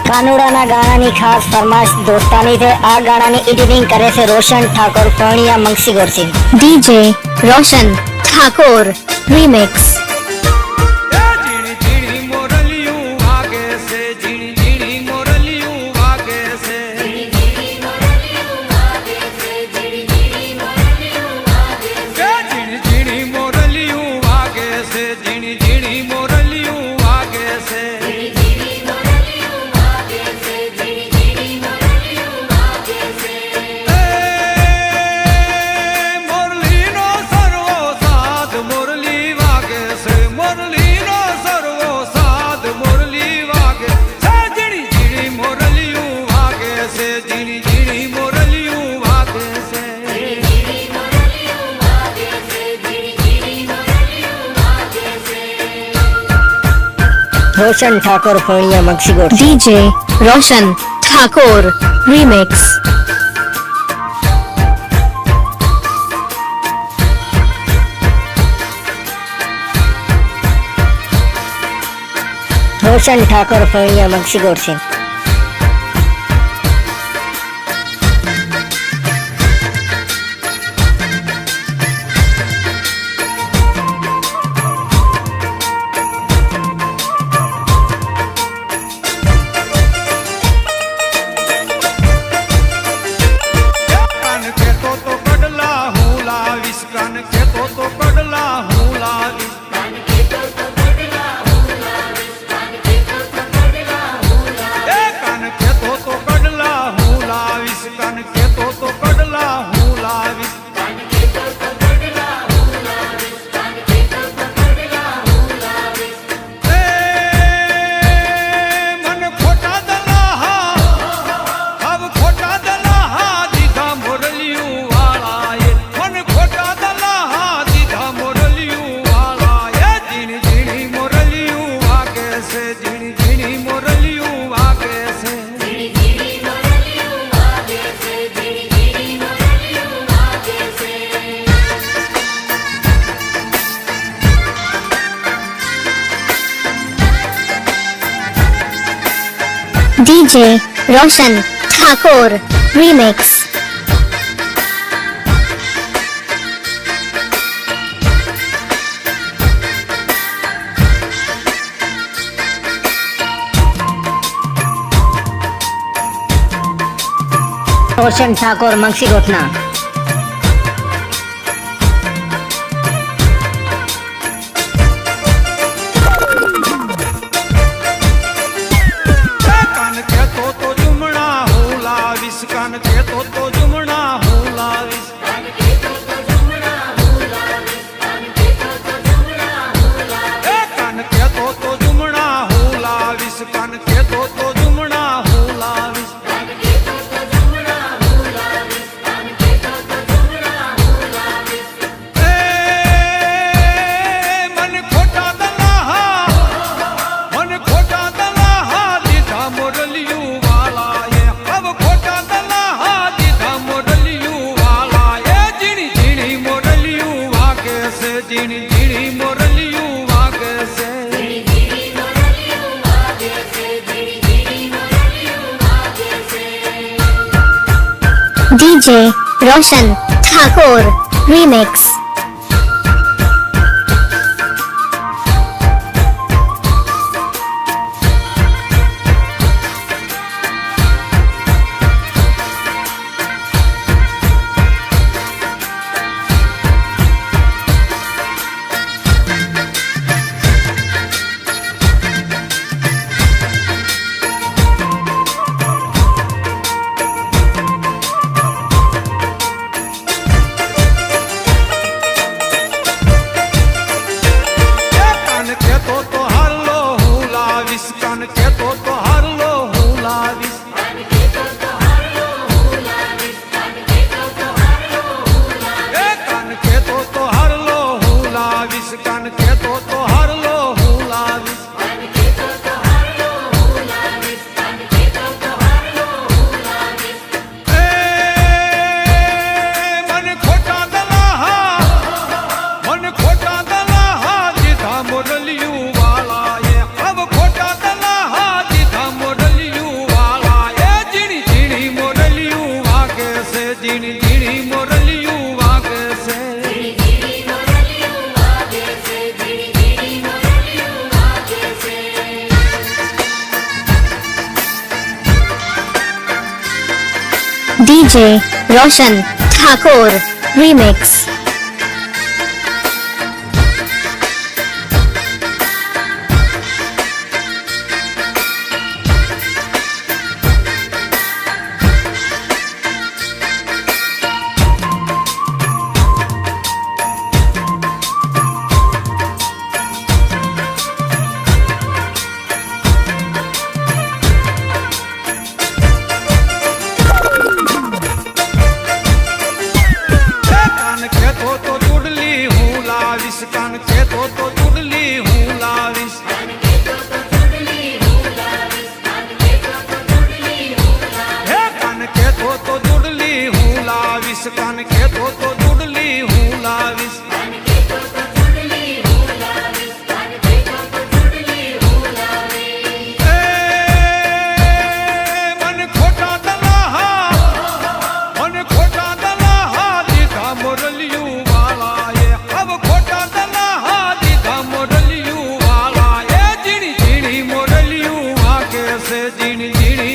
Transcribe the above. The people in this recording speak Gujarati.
કાનુડાના ગાણાની ખાસ ફરમાશ દોસ્તાની છે। આ ગાણાની એડિટિંગ કરે છે રોશન ઠાકોર પરણિયા મંગસી ગોરસિંહ। डीजे रोशन ठाकुर रीमिक्स। रोशन ठाकुर परणिया मंगसी गौरसिंह। डीजे रोशन ठाकुर रीमिक्स। रोशन ठाकुर परणिया मंगसी गौरसिंह। डीजे रोशन ठाकुर रीमिक्स। रोशन ठाकुर मंगसी गोठना। डीजे रोशन ठाकुर रीमिक्स। મોરલિયું વાલા એ હવે ખોટા દલા હા દીધા મોર DJ Roshan Thakur Remix. કાન ખેતો તો ચૂડલી હું લાવીશ કાન ખેતો તો ચૂડલી હું લાવીશ હે કાન ખેતો તો ચૂડલી હું લાવીશ કાન ખેતો તો ચૂડલી હું લાવીશ એ મન ખોટા દલાહા મન ખોટા દલાહા દીધા મોરલિયું વાળાએ હવે ખોટા દલાહા દીધા મોરલિયું વાળાએ ઝીણી ઝીણી મોરલિયું વાગે છે ઝીણી ઝીણી